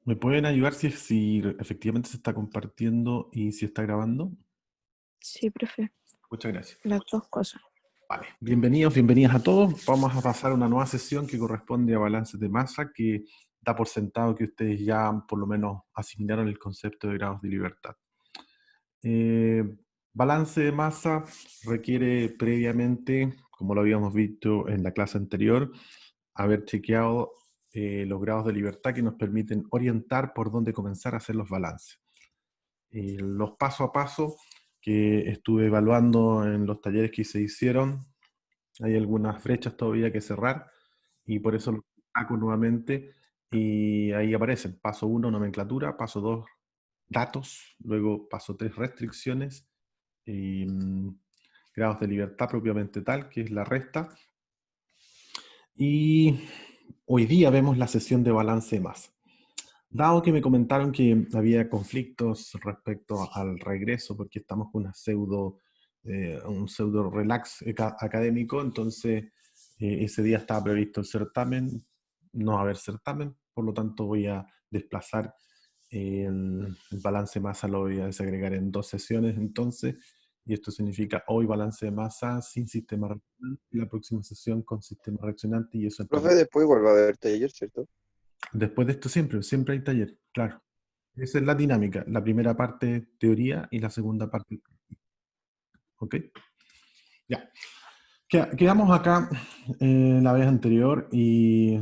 ¿Me pueden ayudar si efectivamente se está compartiendo y si está grabando? Sí, profe, Muchas gracias. las dos cosas. Vale, bienvenidos, bienvenidas a todos. Vamos a pasar a una nueva sesión que corresponde a balances de masa, que da por sentado que ustedes ya por lo menos asimilaron el concepto de grados de libertad. Eh, Balance de masa requiere previamente, como lo habíamos visto en la clase anterior, haber chequeado los grados de libertad que nos permiten orientar por dónde comenzar a hacer los balances. Los paso a paso que estuve evaluando en los talleres que se hicieron, hay algunas brechas todavía que cerrar y por eso lo hago nuevamente y ahí aparecen paso 1 nomenclatura, paso 2 datos, luego paso 3 restricciones y grados de libertad propiamente tal, que es la resta. Y hoy día vemos la sesión de balance de masa. Dado que me comentaron que había conflictos respecto al regreso, porque estamos con un pseudo relax académico, entonces ese día estaba previsto el certamen, no va a haber certamen, por lo tanto voy a desplazar el balance de masa, lo voy a desagregar en 2 sesiones entonces, y esto significa hoy balance de masa sin sistema reaccionante, y la próxima sesión con sistema reaccionante, y eso en Profe, después igual va a haber taller, ¿cierto? después de esto siempre hay taller, claro. Esa es la dinámica. La primera parte teoría y la segunda parte. ¿Ok? Ya. Quedamos acá la vez anterior y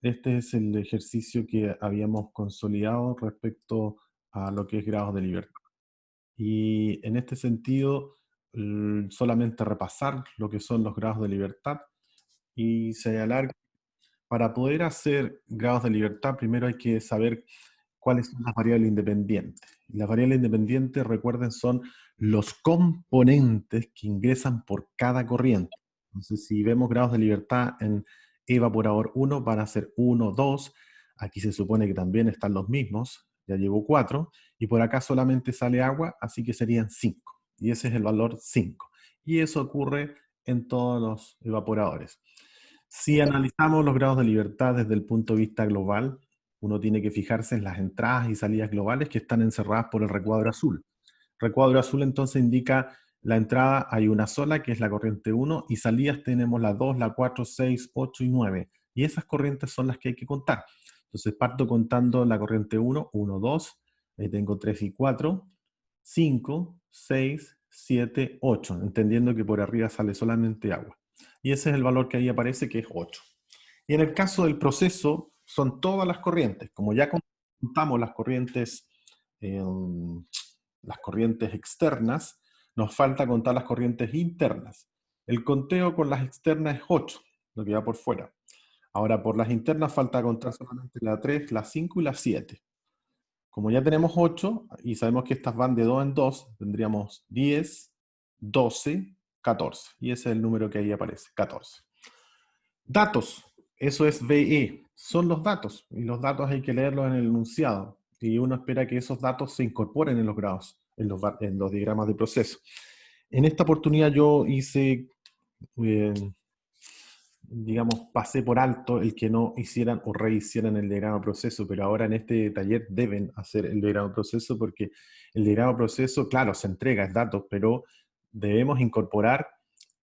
este es el ejercicio que habíamos consolidado respecto a lo que es grados de libertad. Y en este sentido, solamente repasar lo que son los grados de libertad y señalar que para poder hacer grados de libertad, primero hay que saber cuáles son las variables independientes. Y las variables independientes, recuerden, son los componentes que ingresan por cada corriente. Entonces, si vemos grados de libertad en evaporador 1, van a ser 1, 2. Aquí se supone que también están los mismos, ya llevo 4. Y por acá solamente sale agua, así que serían 5. Y ese es el valor 5. Y eso ocurre en todos los evaporadores. Si analizamos los grados de libertad desde el punto de vista global, uno tiene que fijarse en las entradas y salidas globales que están encerradas por el recuadro azul. Recuadro azul entonces indica la entrada, hay una sola, que es la corriente 1, y salidas tenemos la 2, la 4, 6, 8 y 9. Y esas corrientes son las que hay que contar. Entonces parto contando la corriente 1, 1, 2, ahí tengo 3 y 4, 5, 6, 7, 8, entendiendo que por arriba sale solamente agua. Y ese es el valor que ahí aparece, que es 8. Y en el caso del proceso, son todas las corrientes. Como ya contamos eh, las corrientes externas, nos falta contar las corrientes internas. El conteo con las externas es 8, lo que va por fuera. Ahora, por las internas falta contar solamente la 3, la 5 y la 7. Como ya tenemos 8 y sabemos que estas van de 2 en 2, tendríamos 10, 12, 14. Y ese es el número que ahí aparece, 14. Datos, eso es VE, son los datos. Y los datos hay que leerlos en el enunciado. Y uno espera que esos datos se incorporen en los grados, en los diagramas de proceso. En esta oportunidad yo hice, eh, digamos, pasé por alto el que no hicieran o rehicieran el diagrama de proceso, pero ahora en este taller deben hacer el diagrama de proceso porque el diagrama de proceso, claro, se entrega, es datos, pero debemos incorporar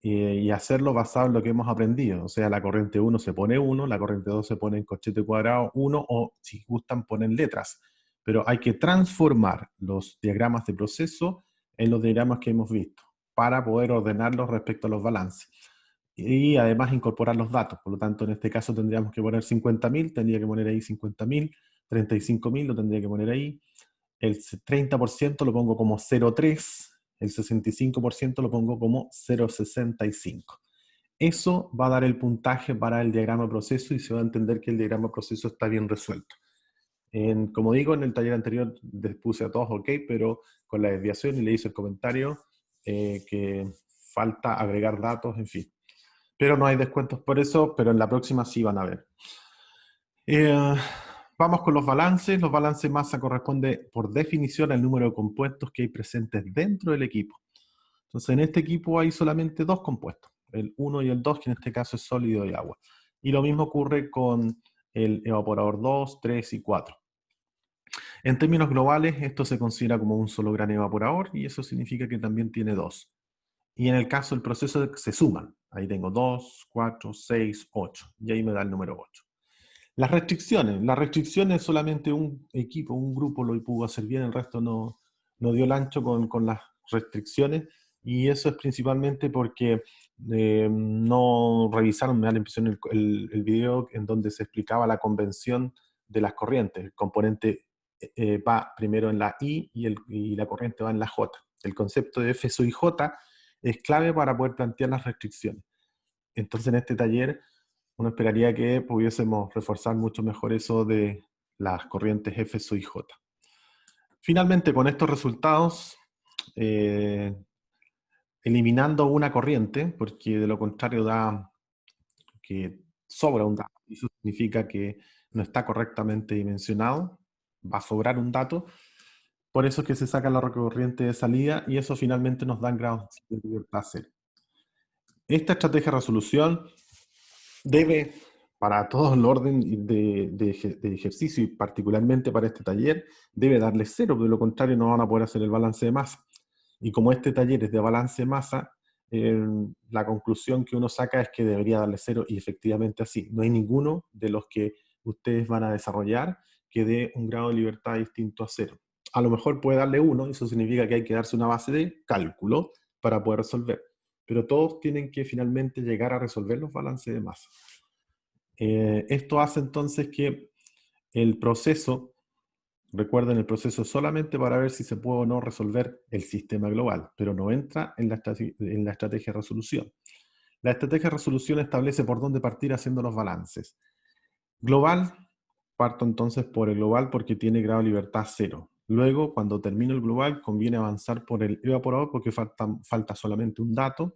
y hacerlo basado en lo que hemos aprendido. O sea, la corriente 1 se pone 1, la corriente 2 se pone en corchete cuadrado 1, o si gustan ponen letras. Pero hay que transformar los diagramas de proceso en los diagramas que hemos visto para poder ordenarlos respecto a los balances y además incorporar los datos. Por lo tanto, en este caso tendríamos que poner 50.000, tendría que poner ahí 50.000, 35.000 lo tendría que poner ahí, el 30% lo pongo como 0,3, el 65% lo pongo como 0,65. Eso va a dar el puntaje para el diagrama de proceso y se va a entender que el diagrama de proceso está bien resuelto. Como digo, en el taller anterior les puse a todos OK, pero con la desviación y le hice el comentario que falta agregar datos, en fin. Pero no hay descuentos por eso, pero en la próxima sí van a ver. Vamos con los balances. Los balances de masa corresponde por definición al número de compuestos que hay presentes dentro del equipo. Entonces en este equipo hay solamente 2 compuestos, el 1 y el 2, que en este caso es sólido y agua. Y lo mismo ocurre con el evaporador 2, 3 y 4. En términos globales, esto se considera como un solo gran evaporador y eso significa que también tiene dos. Y en el caso del proceso se suman. Ahí tengo 2, 4, 6, 8. Y ahí me da el número 8. Las restricciones solamente un equipo, un grupo lo pudo hacer bien, el resto no dio el ancho con las restricciones, y eso es principalmente porque no revisaron, me da la impresión, el video en donde se explicaba la convención de las corrientes. El componente va primero en la I y la corriente va en la J. El concepto de F sub J es clave para poder plantear las restricciones. Entonces en este taller uno esperaría que pudiésemos reforzar mucho mejor eso de las corrientes F sub J. Finalmente, con estos resultados, eliminando una corriente, porque de lo contrario da que sobra un dato, y eso significa que no está correctamente dimensionado, va a sobrar un dato, por eso es que se saca la corriente de salida, y eso finalmente nos dan grados de libertad cero. Esta estrategia de resolución debe, para todo el orden de ejercicio y particularmente para este taller, debe darle 0, de lo contrario no van a poder hacer el balance de masa. Y como este taller es de balance de masa, la conclusión que uno saca es que debería darle 0 y efectivamente así. No hay ninguno de los que ustedes van a desarrollar que dé un grado de libertad distinto a 0. A lo mejor puede darle 1, eso significa que hay que darse una base de cálculo para poder resolver. Pero todos tienen que finalmente llegar a resolver los balances de masa. Esto hace entonces que el proceso, recuerden, el proceso solamente para ver si se puede o no resolver el sistema global, pero no entra en la estrategia de resolución. La estrategia de resolución establece por dónde partir haciendo los balances. Global, parto entonces por el global porque tiene grado de libertad 0. Luego, cuando termino el global, conviene avanzar por el evaporador porque falta solamente un dato.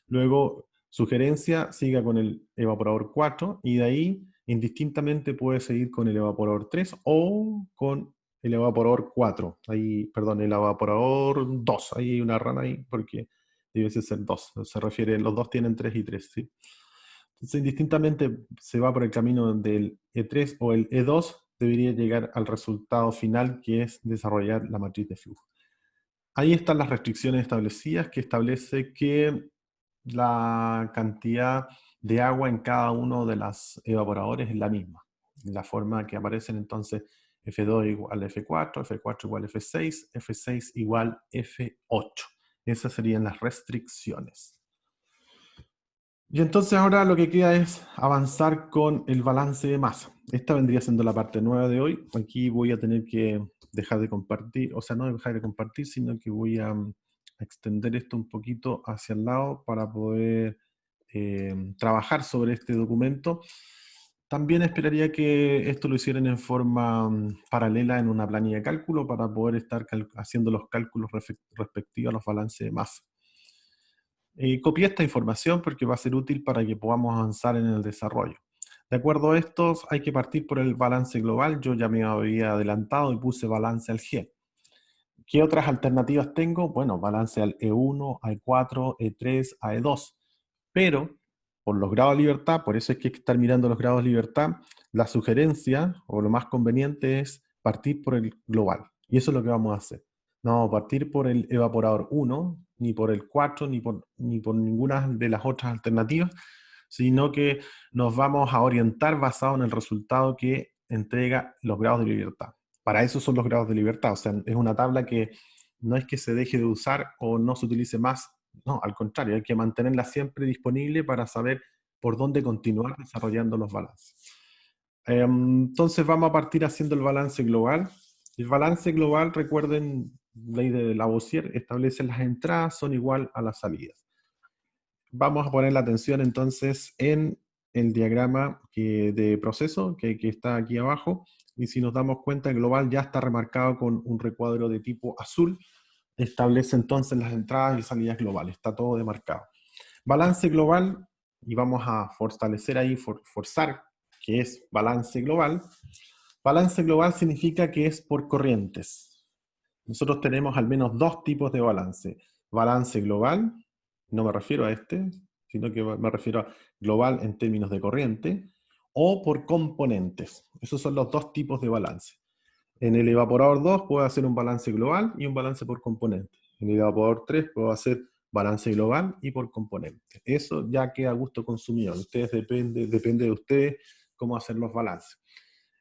Luego, sugerencia, siga con el evaporador 4 y de ahí, indistintamente, puede seguir con el evaporador 3 o con el evaporador 4. Ahí, perdón, el evaporador 2. Ahí hay una rana ahí porque debe ser 2. Se refiere, los dos tienen 3 y 3, ¿sí? Entonces, indistintamente se va por el camino del E3 o el E2, debería llegar al resultado final, que es desarrollar la matriz de flujo. Ahí están las restricciones establecidas, que establece que la cantidad de agua en cada uno de los evaporadores es la misma. La forma que aparecen entonces F2 igual a F4, F4 igual a F6, F6 igual a F8. Esas serían las restricciones. Y entonces ahora lo que queda es avanzar con el balance de masa. Esta vendría siendo la parte nueva de hoy. Aquí voy a tener que dejar de compartir, o sea, no dejar de compartir, sino que voy a extender esto un poquito hacia el lado para poder trabajar sobre este documento. También esperaría que esto lo hicieran en forma paralela en una planilla de cálculo para poder estar haciendo los cálculos respectivos a los balances de masa. Copié esta información porque va a ser útil para que podamos avanzar en el desarrollo. De acuerdo a estos, hay que partir por el balance global. Yo ya me había adelantado y puse balance al G. ¿Qué otras alternativas tengo? Bueno, balance al E1, a E4, E3, a E2. Pero, por los grados de libertad, por eso hay que estar mirando los grados de libertad, la sugerencia, o lo más conveniente, es partir por el global. Y eso es lo que vamos a hacer. No vamos a partir por el evaporador 1, ni por el 4, ni por ninguna de las otras alternativas, sino que nos vamos a orientar basado en el resultado que entrega los grados de libertad. Para eso son los grados de libertad, o sea, es una tabla que no es que se deje de usar o no se utilice más, no, al contrario, hay que mantenerla siempre disponible para saber por dónde continuar desarrollando los balances. Entonces vamos a partir haciendo el balance global. El balance global, recuerden, ley de Lavoisier, establece las entradas son igual a las salidas. Vamos a poner la atención entonces en el diagrama de proceso que está aquí abajo, y si nos damos cuenta, el global ya está remarcado con un recuadro de tipo azul, establece entonces las entradas y salidas globales, está todo demarcado. Balance global, y vamos a fortalecer ahí, forzar, que es balance global. Balance global significa que es por corrientes. Nosotros tenemos al menos dos tipos de balance. Balance global, no me refiero a este, sino que me refiero a global en términos de corriente, o por componentes. Esos son los dos tipos de balance. En el evaporador 2 puedo hacer un balance global y un balance por componente. En el evaporador 3 puedo hacer balance global y por componente. Eso ya queda a gusto consumidor. Depende de ustedes cómo hacer los balances.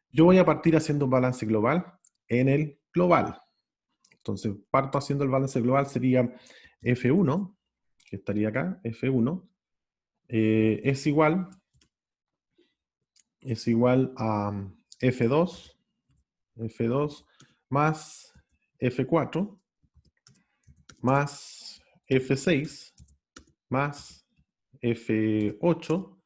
Yo voy a partir haciendo un balance global en el global. Entonces, parto haciendo el balance global, sería F1, que estaría acá, F1, es igual a F2 más F4 más F6 más F8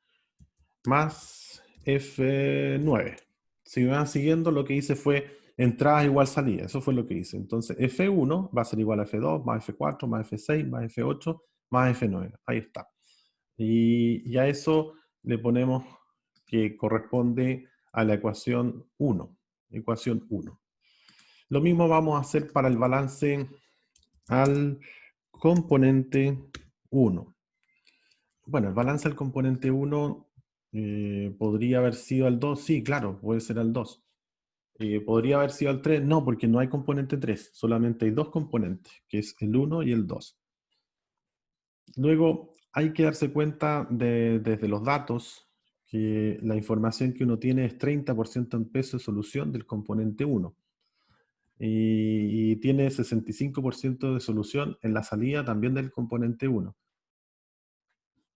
más F9. Si me van siguiendo, lo que hice fue entradas igual salida. Eso fue lo que hice. Entonces, F1 va a ser igual a F2 más F4 más F6 más F8 más F9. Ahí está. Y a eso le ponemos que corresponde a la ecuación 1. Ecuación 1. Lo mismo vamos a hacer para el balance al componente 1. Bueno, el balance al componente 1 podría haber sido al 2. Sí, claro, puede ser al 2. ¿Podría haber sido al 3? No, porque no hay componente 3. Solamente hay dos componentes, que es el 1 y el 2. Luego, hay que darse cuenta desde los datos que la información que uno tiene es 30% en peso de solución del componente 1. Y tiene 65% de solución en la salida también del componente 1.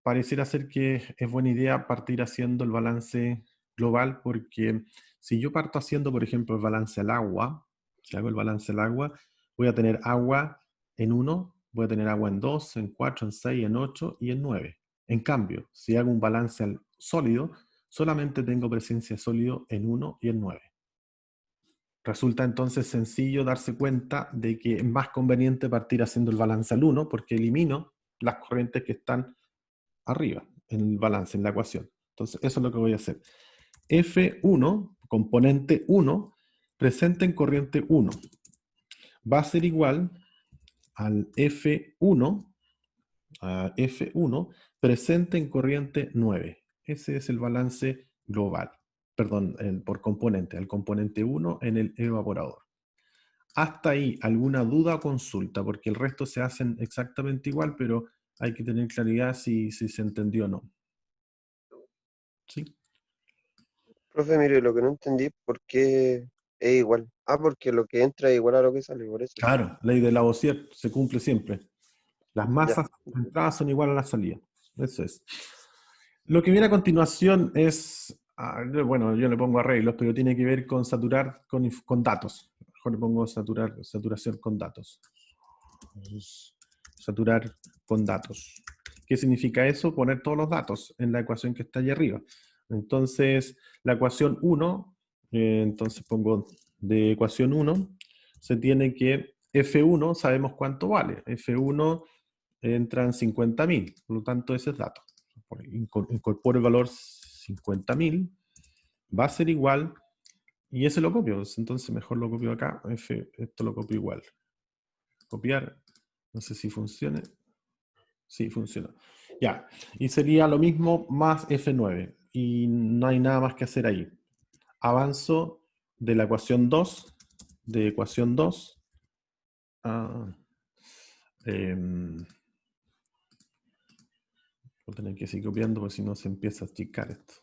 Pareciera ser que es buena idea partir haciendo el balance global, porque si yo parto haciendo, por ejemplo, el balance al agua, si hago el balance al agua, voy a tener agua en 1, voy a tener agua en 2, en 4, en 6, en 8 y en 9. En cambio, si hago un balance al sólido, solamente tengo presencia de sólido en 1 y en 9. Resulta entonces sencillo darse cuenta de que es más conveniente partir haciendo el balance al 1 porque elimino las corrientes que están arriba, en el balance, en la ecuación. Entonces, eso es lo que voy a hacer. F1, componente 1, presente en corriente 1, va a ser igual al F1, presente en corriente 9. Ese es el balance global, perdón, por componente, el componente 1 en el evaporador. Hasta ahí, ¿alguna duda o consulta? Porque el resto se hacen exactamente igual, pero hay que tener claridad si se entendió o no. ¿Sí? Profe, mire, lo que no entendí es por qué es igual. Ah, porque lo que entra es igual a lo que sale, por eso. Claro, ley de Lavoisier se cumple siempre. Las Ya, masas de entrada son iguales a la salida. Eso es. Lo que viene a continuación es, bueno, yo le pongo arreglos, pero tiene que ver con saturar con datos. Mejor le pongo saturación con datos. Saturar con datos. ¿Qué significa eso? Poner todos los datos en la ecuación que está allá arriba. Entonces, la ecuación 1, entonces pongo de ecuación 1, se tiene que F1, sabemos cuánto vale. F1 entra en 50.000, por lo tanto ese es dato. Incorporo el valor 50.000, va a ser igual, y ese lo copio, entonces mejor lo copio acá, esto lo copio igual. Copiar, no sé si funcione. Sí, funciona. Ya, y sería lo mismo más F9, y no hay nada más que hacer ahí. Avanzo de la ecuación 2, de ecuación 2 a... voy a tener que seguir copiando porque si no se empieza a achicar esto.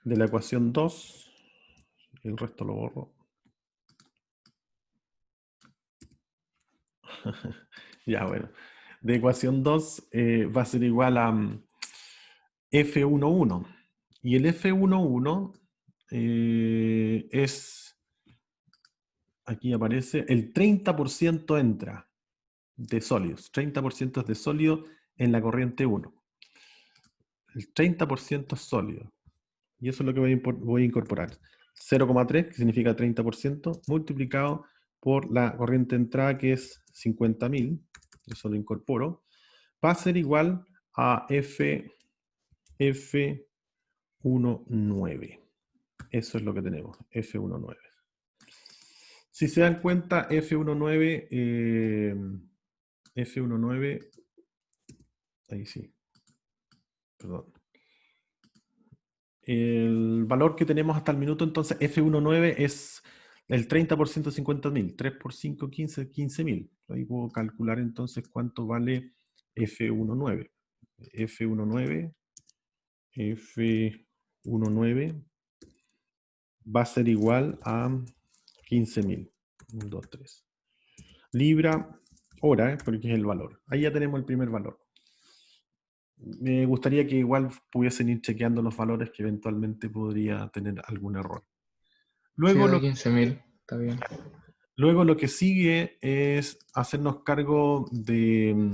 De la ecuación 2, el resto lo borro. Ya, bueno. De ecuación 2 va a ser igual a F11. Y el F11 es, aquí aparece, el 30% entra de sólidos. 30% es de sólido en la corriente 1. El 30% es sólido. Y eso es lo que voy a incorporar. 0,3, que significa 30%, multiplicado por la corriente de entrada, que es 50.000, eso lo incorporo, va a ser igual a F19. Eso es lo que tenemos, F19. Si se dan cuenta, F19, ahí sí, perdón. El valor que tenemos hasta el minuto, entonces, F19 es el 30% de 50.000. 3 por 5, 15, 15.000. Ahí puedo calcular entonces cuánto vale F19. F19, F19 va a ser igual a 15.000. 1, 2, 3. Libra hora, porque es el valor. Ahí ya tenemos el primer valor. Me gustaría que igual pudiesen ir chequeando los valores, que eventualmente podría tener algún error. Sí, Luego da lo, 15.000, está bien. luego lo que sigue es hacernos cargo de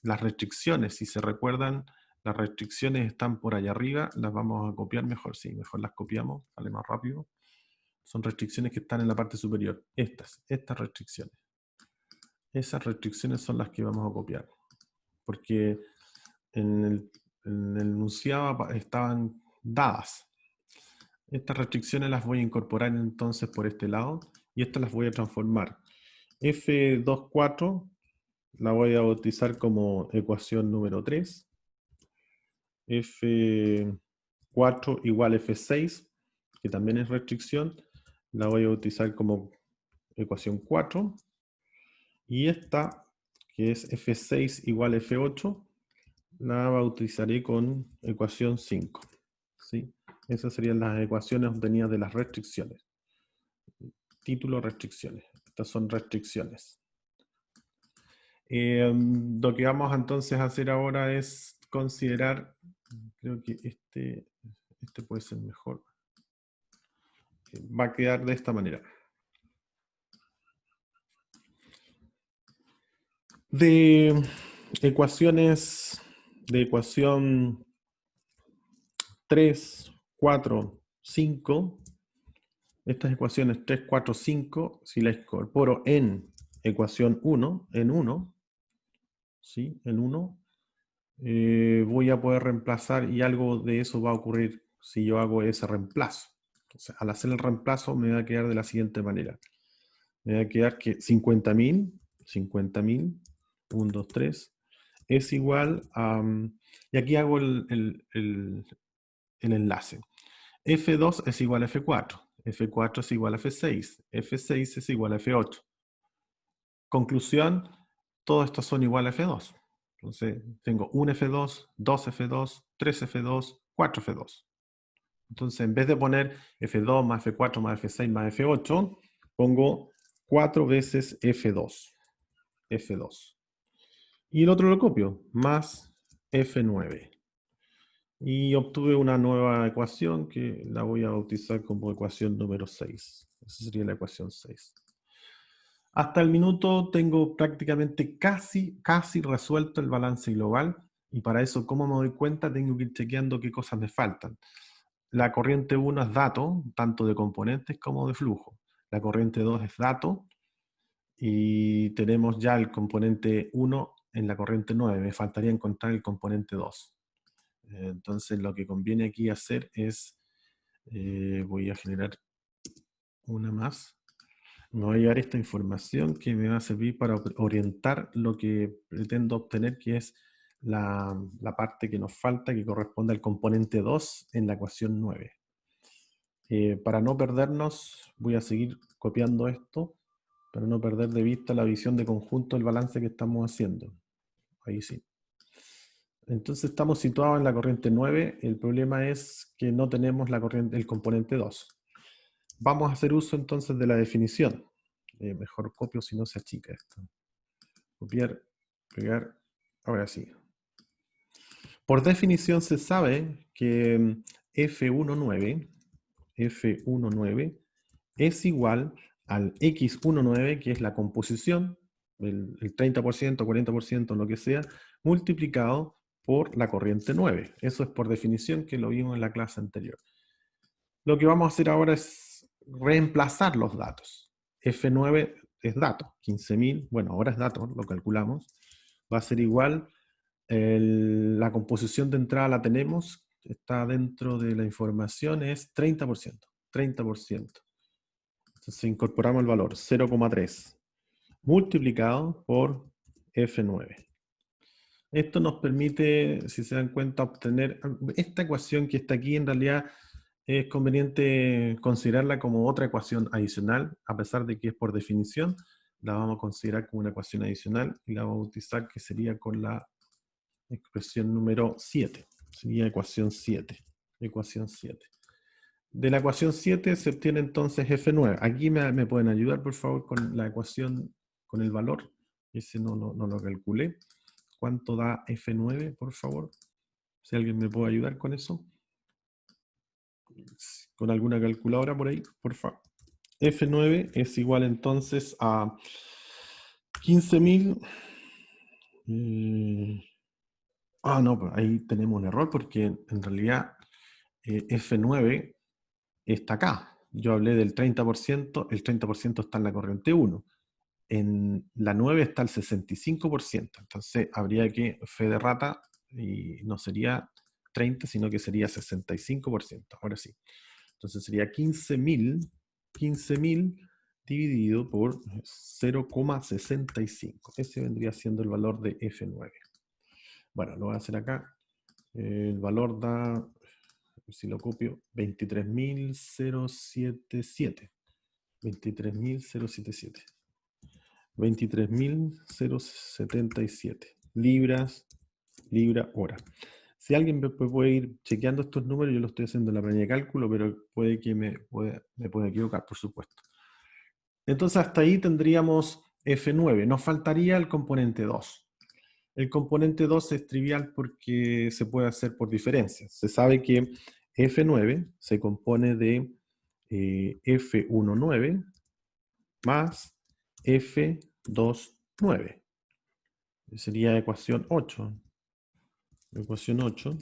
las restricciones. Si se recuerdan, las restricciones están por allá arriba. Las vamos a copiar mejor. Sí, mejor las copiamos, sale más rápido. Son restricciones que están en la parte superior. Estas restricciones. Esas restricciones son las que vamos a copiar. Porque en el enunciado estaban dadas. Estas restricciones las voy a incorporar entonces por este lado y estas las voy a transformar. F24 la voy a bautizar como ecuación número 3. F4 igual F6, que también es restricción, la voy a bautizar como ecuación 4. Y esta, que es F6 igual F8, la bautizaré con ecuación 5. ¿Sí? Esas serían las ecuaciones obtenidas de las restricciones. Título, restricciones. Estas son restricciones. Lo que vamos entonces a hacer ahora es considerar, creo que este puede ser mejor. Va a quedar de esta manera. De ecuaciones, de ecuación 3, 4, 5, estas ecuaciones 3, 4, 5, si las incorporo en ecuación 1, en 1, ¿sí? En 1, voy a poder reemplazar y algo de eso va a ocurrir si yo hago ese reemplazo. Entonces, al hacer el reemplazo me va a quedar de la siguiente manera. Me va a quedar que 50.000, 1, 2, 3, es igual a... y aquí hago el enlace. F2 es igual a F4. F4 es igual a F6. F6 es igual a F8. Conclusión, todos estos son igual a F2. Entonces, tengo un F2, 2 F2, 3 F2, 4 F2. Entonces, en vez de poner F2 más F4 más F6 más F8, pongo 4 veces F2. F2. Y el otro lo copio, más F9. Y obtuve una nueva ecuación que la voy a bautizar como ecuación número 6. Esa sería la ecuación 6. Hasta el minuto tengo prácticamente casi resuelto el balance global. Y para eso, ¿cómo me doy cuenta? Tengo que ir chequeando qué cosas me faltan. La corriente 1 es dato, tanto de componentes como de flujo. La corriente 2 es dato. Y tenemos ya el componente 1 en la corriente 9. Me faltaría encontrar el componente 2. Entonces lo que conviene aquí hacer es, voy a generar una más. Me voy a llevar esta información que me va a servir para orientar lo que pretendo obtener, que es la parte que nos falta, que corresponde al componente 2 en la ecuación 9. Para no perdernos, voy a seguir copiando esto, para no perder de vista la visión de conjunto del balance que estamos haciendo. Ahí sí. Entonces estamos situados en la corriente 9. El problema es que no tenemos el componente 2. Vamos a hacer uso entonces de la definición. Mejor copio si no se achica esto. Copiar, pegar, ahora sí. Por definición se sabe que F19 es igual al X19, que es la composición, el 30%, 40%, lo que sea, multiplicado por la corriente 9. Eso es por definición, que lo vimos en la clase anterior. Lo que vamos a hacer ahora es reemplazar los datos. F9 es dato, 15.000, bueno, ahora es dato, lo calculamos. Va a ser igual, la composición de entrada la tenemos, está dentro de la información, es 30%. 30%. Entonces incorporamos el valor 0,3 multiplicado por F9. Esto nos permite, si se dan cuenta, obtener esta ecuación que está aquí. En realidad es conveniente considerarla como otra ecuación adicional, a pesar de que es por definición, la vamos a considerar como una ecuación adicional y la vamos a bautizar que sería con la expresión número 7. Sería ecuación 7. Ecuación 7. De la ecuación 7 se obtiene entonces F9. Aquí me pueden ayudar, por favor, con la ecuación, con el valor. Ese no lo calculé. ¿Cuánto da F9, por favor? Si alguien me puede ayudar con eso. Con alguna calculadora por ahí, por favor. F9 es igual entonces a 15.000. No, pues ahí tenemos un error porque en realidad F9 está acá. Yo hablé del 30%, el 30% está en la corriente 1. En la 9 está el 65%. Entonces habría que, fe de rata, y no sería 30, sino que sería 65%. Ahora sí. Entonces sería 15.000 dividido por 0,65. Ese vendría siendo el valor de F9. Bueno, lo voy a hacer acá. El valor da, si lo copio, 23.077. 23.077. 23.077 libras, libra, hora. Si alguien me puede ir chequeando estos números, yo lo estoy haciendo en la planilla de cálculo, pero puede que me pueda equivocar, por supuesto. Entonces hasta ahí tendríamos F9. Nos faltaría el componente 2. El componente 2 es trivial porque se puede hacer por diferencia. Se sabe que F9 se compone de F19 más F29. Sería ecuación 8. Ecuación 8.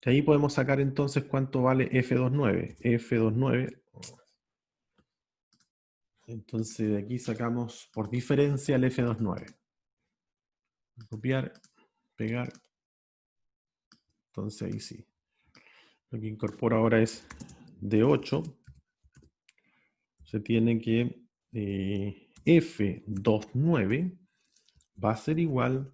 De ahí podemos sacar entonces cuánto vale F29. F29. Entonces de aquí sacamos por diferencia el F29. Copiar, pegar. Entonces ahí sí. Lo que incorporo ahora es de 8. Se tiene que F29 va a ser igual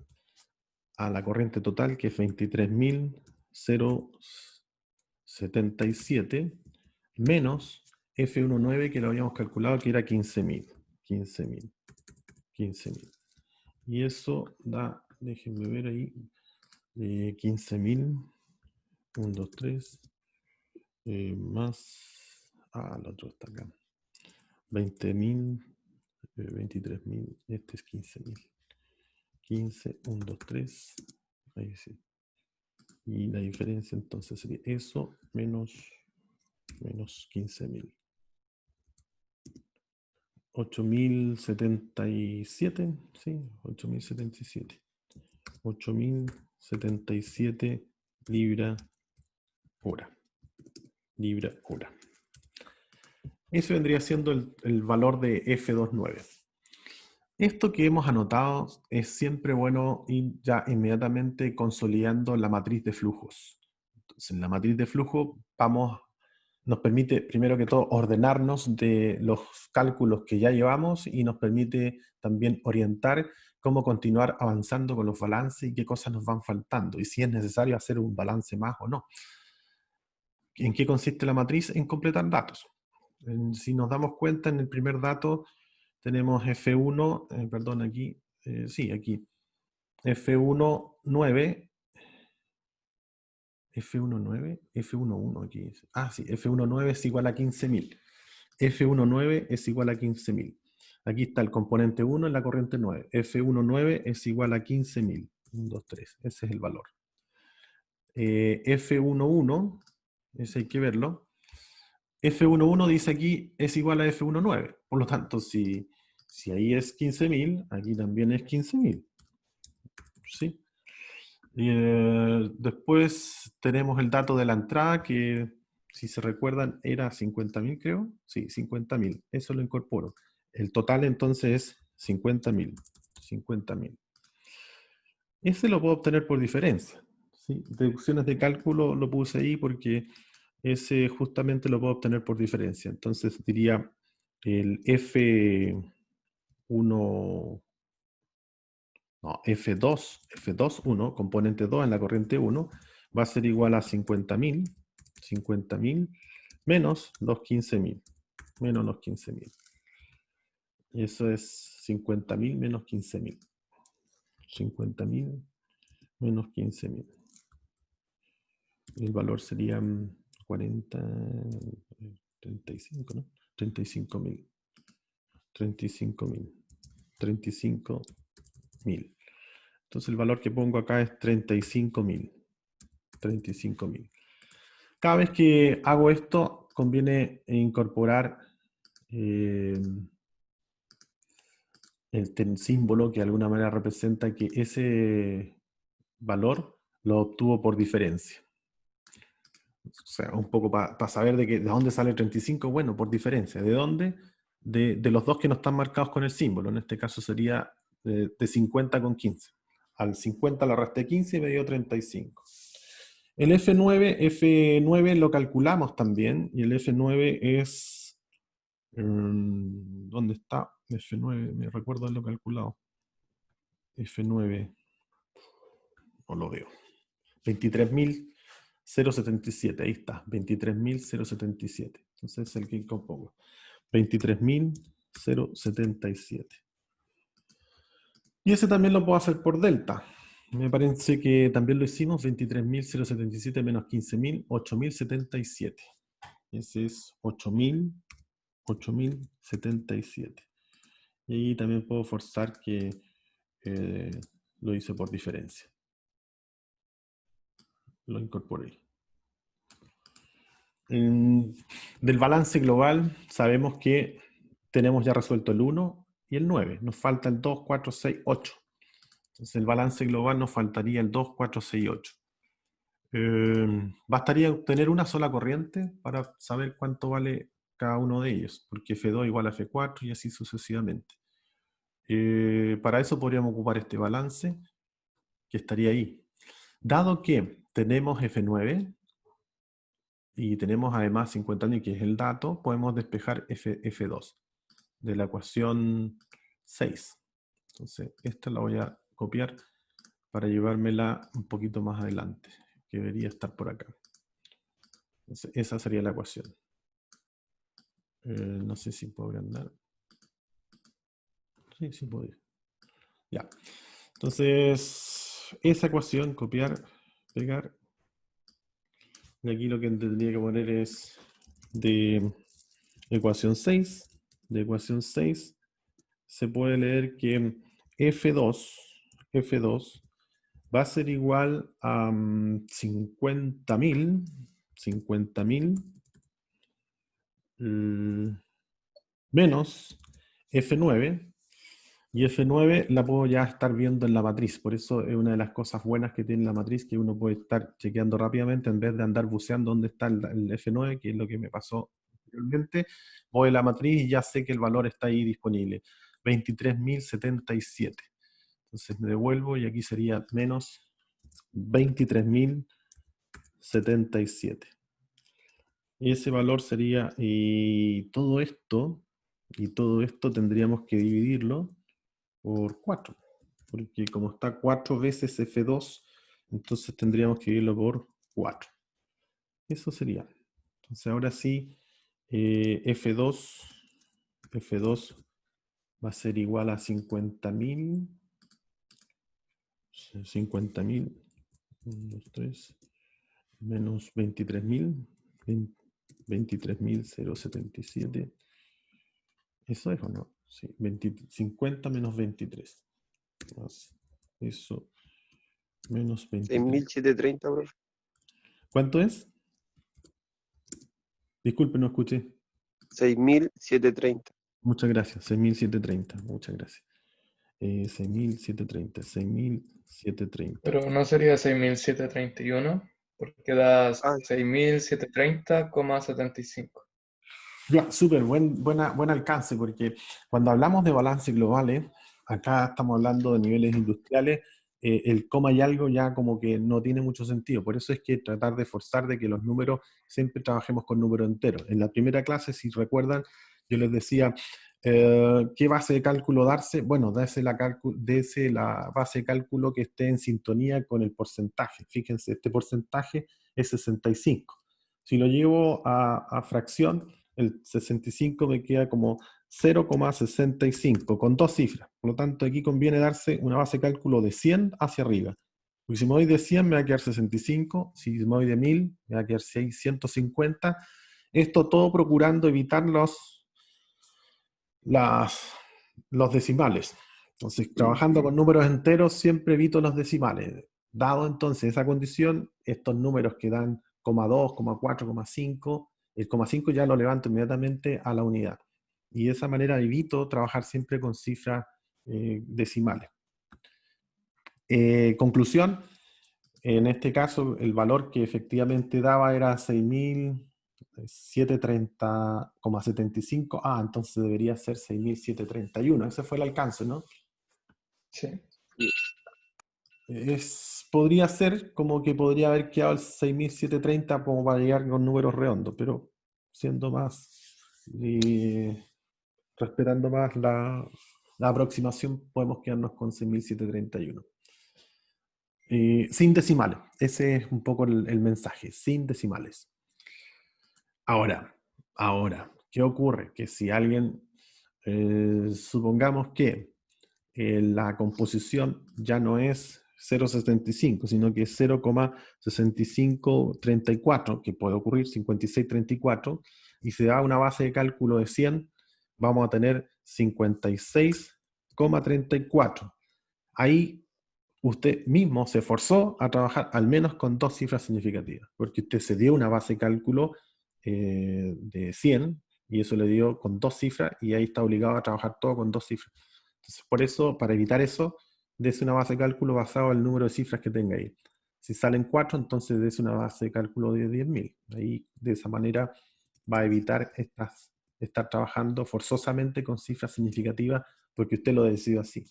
a la corriente total, que es 23.077, menos F19, que lo habíamos calculado, que era 15.000. 15.000. Y eso da, déjenme ver ahí, 15.000, 1, 2, 3, más, el otro está acá, 20.000, 23.000, este es 15.000. 15, 1, 2, 3, ahí sí. Y la diferencia entonces sería eso menos 15.000. 8.077, sí, 8.077. 8.077 libra hora. Libra hora. Ese vendría siendo el valor de F29. Esto que hemos anotado es siempre bueno ir ya inmediatamente consolidando la matriz de flujos. Entonces, en la matriz de flujo nos permite, primero que todo, ordenarnos de los cálculos que ya llevamos y nos permite también orientar cómo continuar avanzando con los balances y qué cosas nos van faltando y si es necesario hacer un balance más o no. ¿En qué consiste la matriz? En completar datos. Si nos damos cuenta, en el primer dato tenemos F1, perdón, aquí, sí, aquí, F19, F19, F11 aquí. Sí, F19 es igual a 15.000. F19 es igual a 15.000. Aquí está el componente 1 en la corriente 9. F19 es igual a 15.000. 1, 2, 3. Ese es el valor. F11, ese hay que verlo. F11 dice aquí es igual a F19. Por lo tanto, si ahí es 15.000, aquí también es 15.000. ¿Sí? Después tenemos el dato de la entrada, que si se recuerdan era 50.000, creo. Sí, 50.000. Eso lo incorporo. El total entonces es 50.000. 50.000. Ese lo puedo obtener por diferencia. ¿Sí? Deducciones de cálculo lo puse ahí porque ese justamente lo puedo obtener por diferencia. Entonces diría el F1, no, F2, 1, componente 2 en la corriente 1, va a ser igual a 50.000 50.000 menos los 15.000. Menos los 15.000. Y eso es 50.000 menos 15.000. 50.000 menos 15.000. El valor sería 40, 35, ¿no? 35.000. 35.000. 35.000. Entonces el valor que pongo acá es 35.000. 35.000. Cada vez que hago esto, conviene incorporar el símbolo que de alguna manera representa que ese valor lo obtuvo por diferencia. O sea, un poco para saber de dónde sale 35, bueno, por diferencia. ¿De dónde? De los dos que no están marcados con el símbolo. En este caso sería de 50 con 15. Al 50 le resté 15 y me dio 35. El F9 lo calculamos también, y el F9 es... ¿dónde está? F9, me recuerdo haberlo calculado. F9, no lo veo. 23.077, ahí está, 23.077. Entonces es el que compongo. 23.077. Y ese también lo puedo hacer por delta. Me parece que también lo hicimos, 23.077 menos 15.000, 8.077. Ese es 8.077. Y ahí también puedo forzar que lo hice por diferencia. Lo incorporé. Del balance global sabemos que tenemos ya resuelto el 1 y el 9. Nos falta el 2, 4, 6, 8. Entonces el balance global nos faltaría el 2, 4, 6, 8. Bastaría obtener una sola corriente para saber cuánto vale cada uno de ellos, porque F2 igual a F4 y así sucesivamente. Para eso podríamos ocupar este balance que estaría ahí. Dado que tenemos F9 y tenemos además 50.000, que es el dato, podemos despejar F2 de la ecuación 6. Entonces, esta la voy a copiar para llevármela un poquito más adelante, que debería estar por acá. Entonces, esa sería la ecuación. No sé si puedo agrandar. Sí, sí puedo ir. Ya. Entonces, esa ecuación, copiar, pegar. Y aquí lo que tendría que poner es de ecuación 6. De ecuación 6 se puede leer que F2 va a ser igual a 50.000 menos F9. Y F9 la puedo ya estar viendo en la matriz. Por eso es una de las cosas buenas que tiene la matriz, que uno puede estar chequeando rápidamente en vez de andar buceando dónde está el F9, que es lo que me pasó anteriormente. Voy a la matriz y ya sé que el valor está ahí disponible. 23.077. Entonces me devuelvo y aquí sería menos 23.077. Ese valor sería, y todo esto tendríamos que dividirlo por 4, porque como está 4 veces F2, entonces tendríamos que dividirlo por 4. Eso sería. Entonces ahora sí, F2 va a ser igual a 50.000, 1, 2, 3, menos 23.000, 23.077. ¿Eso es o no? Sí, 50 menos 23. Más eso, menos 23. 6.730, profe. ¿Cuánto es? Disculpe, no escuché. 6.730. Muchas gracias. 6.730. Muchas gracias. 6.730. 6.730. Pero no sería 6.731, porque da Ah, 6.730,75. Ya, súper, buen alcance, porque cuando hablamos de balance globales, acá estamos hablando de niveles industriales, el coma y algo ya como que no tiene mucho sentido. Por eso es que tratar de forzar de que los números, siempre trabajemos con números enteros. En la primera clase, si recuerdan, yo les decía, ¿qué base de cálculo darse? Bueno, dese la base de cálculo que esté en sintonía con el porcentaje. Fíjense, este porcentaje es 65. Si lo llevo a fracción, el 65 me queda como 0,65, con dos cifras. Por lo tanto, aquí conviene darse una base de cálculo de 100 hacia arriba. Porque si me voy de 100 me va a quedar 65, si me voy de 1000 me va a quedar 650. Esto todo procurando evitar los decimales. Entonces, trabajando con números enteros, siempre evito los decimales. Dado entonces esa condición, estos números que dan 0,2, 0,4, 0,5, el 0,5 ya lo levanto inmediatamente a la unidad. Y de esa manera evito trabajar siempre con cifras decimales. Conclusión, en este caso el valor que efectivamente daba era 6.730,75. Ah, entonces debería ser 6.731. Ese fue el alcance, ¿no? Sí. Podría ser como que podría haber quedado el 6.730 como para llegar con números redondos, pero siendo más, respetando más la aproximación, podemos quedarnos con 6.731. Sin decimales, ese es un poco el mensaje, sin decimales. Ahora, ¿qué ocurre? Que si alguien, supongamos que la composición ya no es 0,75, sino que es 0,6534, que puede ocurrir 5634, y se da una base de cálculo de 100, vamos a tener 56,34. Ahí usted mismo se forzó a trabajar al menos con dos cifras significativas, porque usted se dio una base de cálculo de 100, y eso le dio con dos cifras, y ahí está obligado a trabajar todo con dos cifras. Entonces, por eso, para evitar eso, dese una base de cálculo basado en el número de cifras que tenga ahí. Si salen 4, entonces dese una base de cálculo de 10.000. Ahí, de esa manera, va a evitar estar trabajando forzosamente con cifras significativas, porque usted lo decidió así.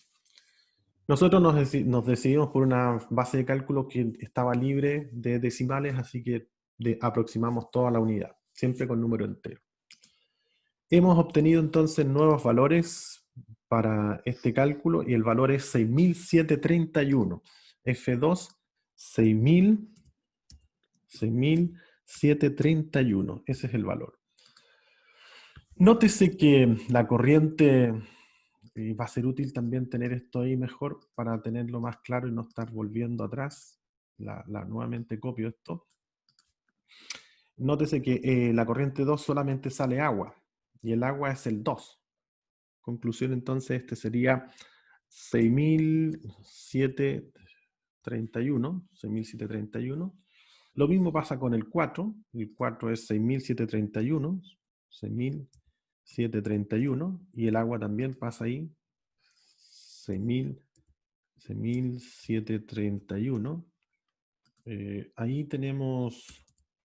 Nosotros nos decidimos por una base de cálculo que estaba libre de decimales, así que aproximamos toda la unidad, siempre con número entero. Hemos obtenido entonces nuevos valores para este cálculo y el valor es 6.731. F2, 6.731. Ese es el valor. Nótese que la corriente... va a ser útil también tener esto ahí mejor para tenerlo más claro y no estar volviendo atrás. Nuevamente copio esto. Nótese que la corriente 2 solamente sale agua y el agua es el 2. Conclusión entonces, este sería 6.731. 6.731. Lo mismo pasa con el 4. El 4 es 6.731. 6.731. Y el agua también pasa ahí. 6.731. Ahí tenemos